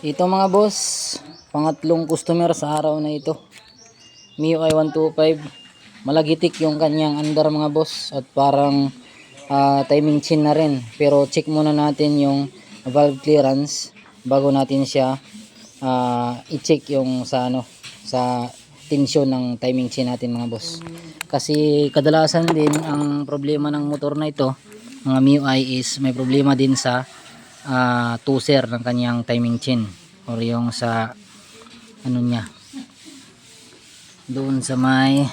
Ito mga boss, pangatlong customer sa araw na ito. MIUI 125. Malagitik yung kanyang andar mga boss at parang timing chain na rin. Pero check muna natin yung valve clearance bago natin siya i-check yung sa tensyon ng timing chain natin mga boss. Kasi kadalasan din ang problema ng motor na ito, mga MIUI, is may problema din sa tuser ng kanyang timing chain or yung sa ano niya doon sa may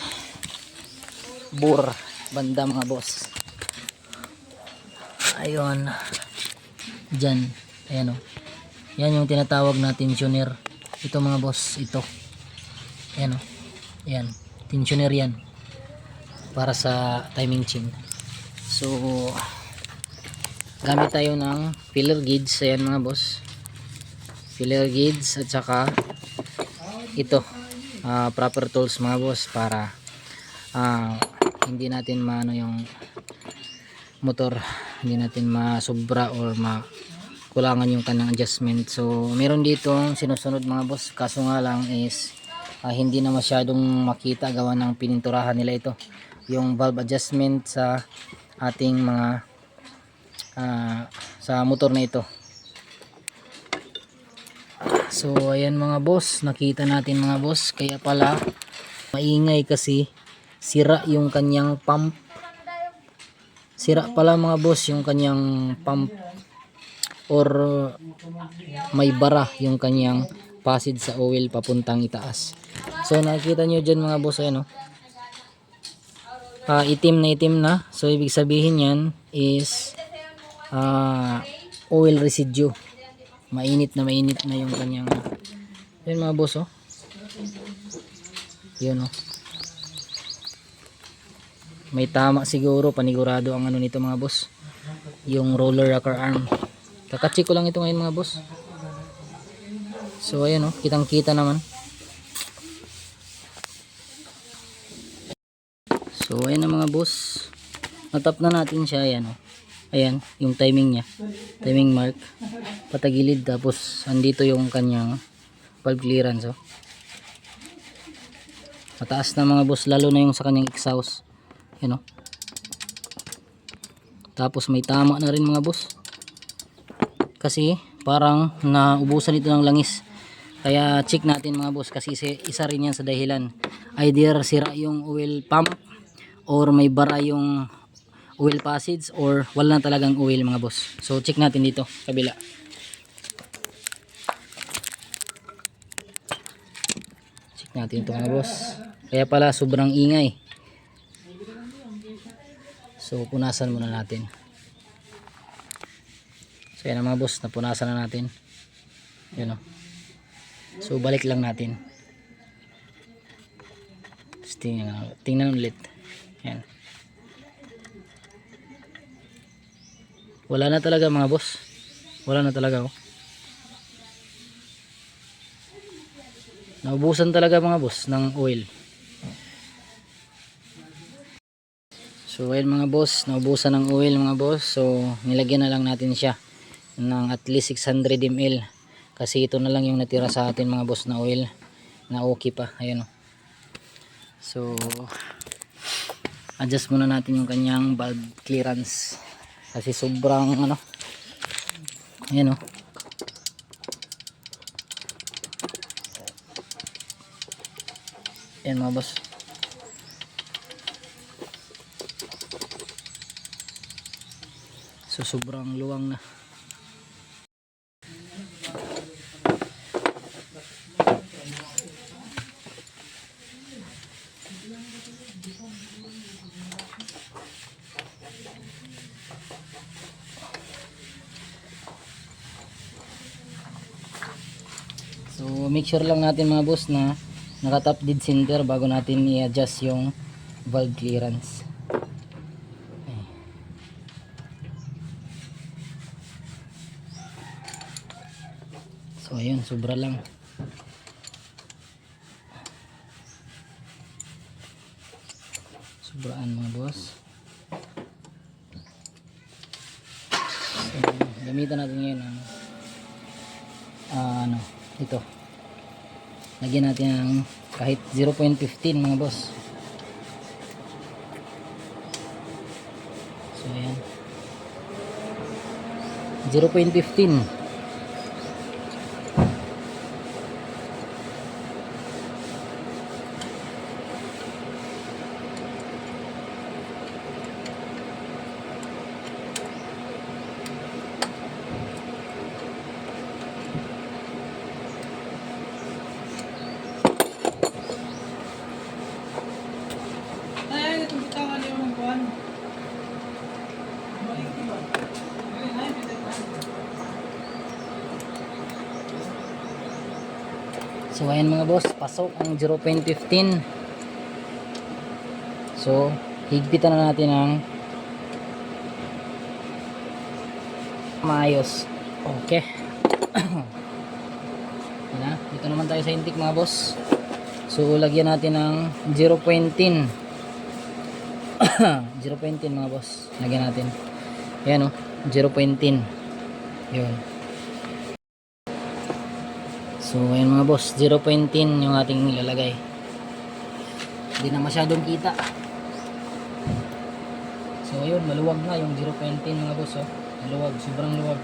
bore banda mga boss. Ayun dyan, ayan o, yan yung tinatawag na tensioner. Ito mga boss, ito, ayan o, ayan, tensioner yan para sa timing chain. So gamit tayo ng filler gauge, ayan mga boss, filler gauge at saka ito proper tools mga boss para hindi natin maano yung motor, hindi natin masobra or makulangan yung kanang adjustment. So meron dito sinusunod mga boss, kaso nga lang is hindi na masyadong makita gawa ng pininturahan nila ito, yung valve adjustment sa ating mga sa motor na ito. So ayan mga boss, nakita natin mga boss, kaya pala maingay kasi sira yung kanyang pump. Sira pala mga boss yung kanyang pump or may bara yung kanyang pasid sa oil papuntang itaas. So nakikita nyo dyan mga boss, ayan o, itim na. So ibig sabihin yan is oil residue. Mainit na yung kanyang, yun mga boss oh, yun oh, may tama siguro, panigurado ang ano nito mga boss, yung roller rocker arm. Kakacheck ko lang ito ngayon mga boss. So ayan oh, kitang kita naman. So ayan na mga boss, natap na natin siya. Ayan oh, ayan yung timing niya, timing mark patagilid, tapos andito yung kanyang valve clearance oh. Mataas na mga boss, lalo na yung sa kanyang exhaust, you know. Tapos may tama na rin mga boss, kasi parang naubusan ito ng langis. Kaya check natin mga boss, kasi isa rin yan sa dahilan, either sira yung oil pump or may bara yung oil passage or wala na talagang oil mga boss. So check natin dito kabila. Check natin ito mga boss, kaya pala sobrang ingay. So punasan muna natin. So yan mga boss, napunasan na natin, yun o. So balik lang natin, tingnan ulit. Yan, wala na talaga mga boss, wala na talaga oh. Naubusan talaga mga boss ng oil. So ayun mga boss, naubusan ng oil mga boss. So nilagyan na lang natin siya ng at least 600 ml, kasi ito na lang yung natira sa atin mga boss na oil na okay pa. Ayun oh. So adjust muna natin yung kanyang valve clearance, kasi sobrang ano, ayan oh. Ayan mga boss, so sobrang luwang na. So make sure lang natin mga boss na naka top dead center bago natin i-adjust yung valve clearance. Okay. So ayun, sobra lang. Sobraan mga boss. So gamitan natin ngayon ang ano, ito. Lagyan natin ng kahit 0.15 mga boss. So ayan. 0.15. Ay, itong bitawan yung mga kuhan. So ayan mga boss, pasok ang 0.15. So higpitan na natin ang maayos. Okay. Yan, dito naman tayo sa intake mga boss. So lagyan natin ng 0.10. 0.10 mga boss. Lagyan natin. Ayan o, 0.10. Yun. So ayan mga boss, 0.10 yung ating ilalagay. Hindi na masyadong kita. So ayun, maluwag na yung 0.10 mga boss. Oh. Maluwag, sobrang luwag.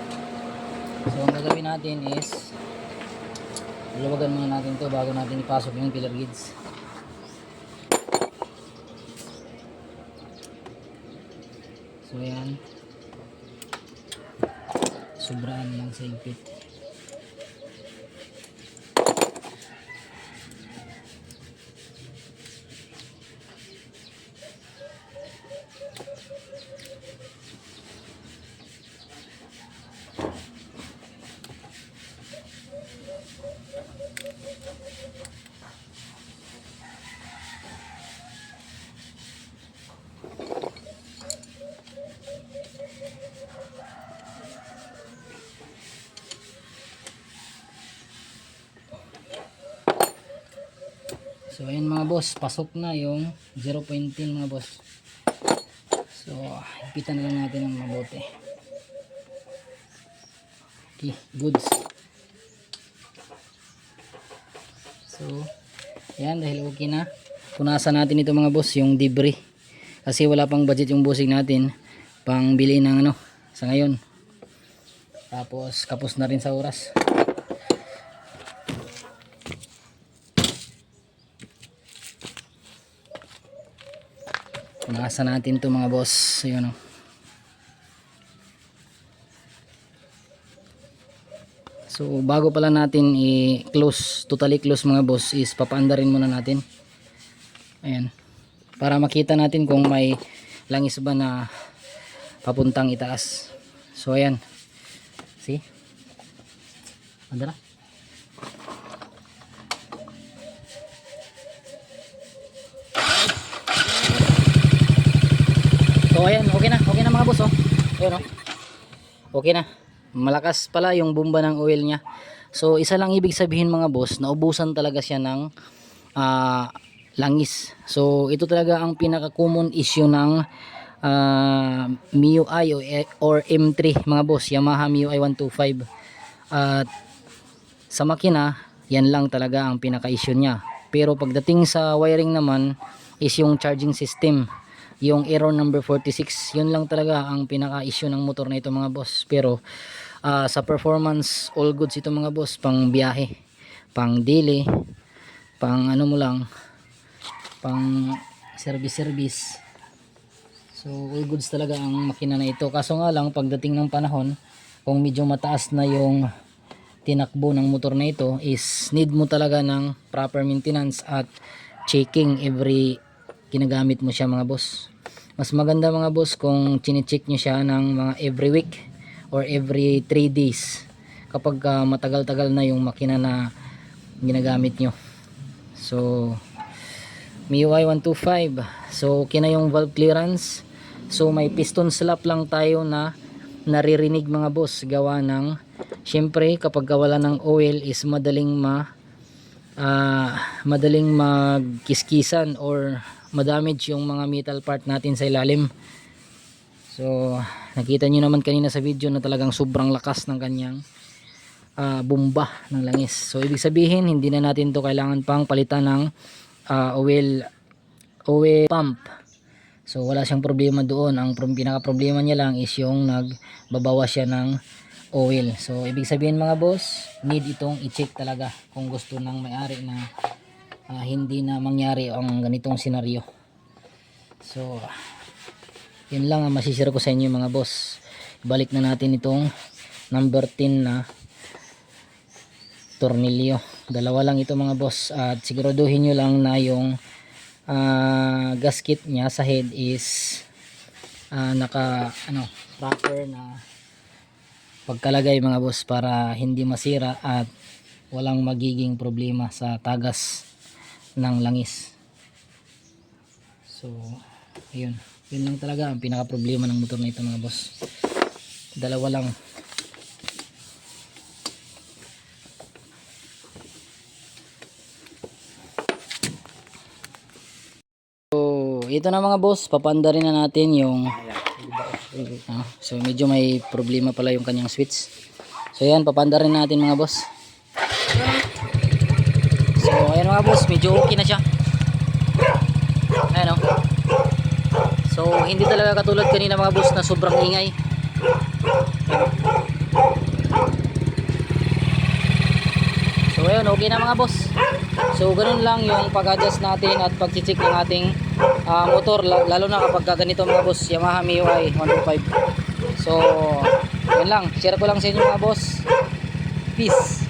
So ang gagawin natin is luwagan muna natin to bago natin ipasok yung pillar gauge. So ayan, sobraan lang sa higpit. So ayan mga boss, pasok na yung 0.10 mga boss. So higpitan na lang natin ng mabuti. Okay, goods. So ayan, dahil okay na, punasan natin ito mga boss, yung debris. Kasi wala pang budget yung busing natin pang bili ng ano sa ngayon. Tapos kapos na rin sa oras. Punasan natin to mga boss. Ayun o. So bago pala natin i-close, totally close mga boss, is papaandarin muna natin. Ayan. Para makita natin kung may langis ba na papuntang itaas. So ayan. See? Andara? So ayan, okay na mga boss oh. Ayun oh. Okay na. Malakas pala yung bomba ng oil niya. So isa lang ibig sabihin mga boss, naubusan talaga siya ng langis. So ito talaga ang pinaka common issue ng MIUI or M3 mga boss, Yamaha MIUI 125. At sa makina, yan lang talaga ang pinaka issue niya. Pero pagdating sa wiring naman is yung charging system, yung error number 46, yun lang talaga ang pinaka issue ng motor na ito mga boss. Pero sa performance, all goods ito mga boss, pang biyahe, pang daily, pang ano mo lang, pang service. So all goods talaga ang makina na ito. Kaso nga lang, pagdating ng panahon, kung medyo mataas na yung tinakbo ng motor na ito, is need mo talaga ng proper maintenance at checking every ginagamit mo siya mga boss. Mas maganda mga boss kung chine-check nyo siya ng mga every week or every 3 days kapag matagal-tagal na yung makina na ginagamit nyo. So MIUI 125, so okay na yung valve clearance. So may piston slap lang tayo na naririnig mga boss, gawa ng syempre kapag wala ng oil is madaling magkiskisan or madamage yung mga metal part natin sa ilalim. So nakita nyo naman kanina sa video na talagang sobrang lakas ng kanyang bomba ng langis. So ibig sabihin hindi na natin to kailangan pang palitan ng oil pump. So wala siyang problema doon. Ang pinaka problema niya lang is yung nagbabawas siya ng oil. So ibig sabihin mga boss, need itong i-check talaga kung gusto ng may-ari na hindi na mangyari ang ganitong senaryo. So yun lang ang masishare ko sa inyo mga boss. Balik na natin itong number 10 na tornilyo. Dalawa lang ito mga boss, at siguraduhin nyo lang na yung gasket niya sa head is naka proper na pagkalagay mga boss, para hindi masira at walang magiging problema sa tagas ng langis. So ayun, yun lang talaga ang pinaka problema ng motor na ito mga boss. Dalawa lang. Ito na mga boss, papanda rin na natin yung so medyo may problema pala yung kanyang switch. So yan, papanda rin natin mga boss. So ayan mga boss, medyo okay na siya. Ayan o. So hindi talaga katulad kanina mga boss na sobrang ingay. So ayun, okay na mga boss. So ganun lang yung pag-adjust natin at pag-check ng ating motor, lalo na kapag ganito mga boss, Yamaha MIUI 125. So yun lang, share ko lang sa inyo mga boss. Peace.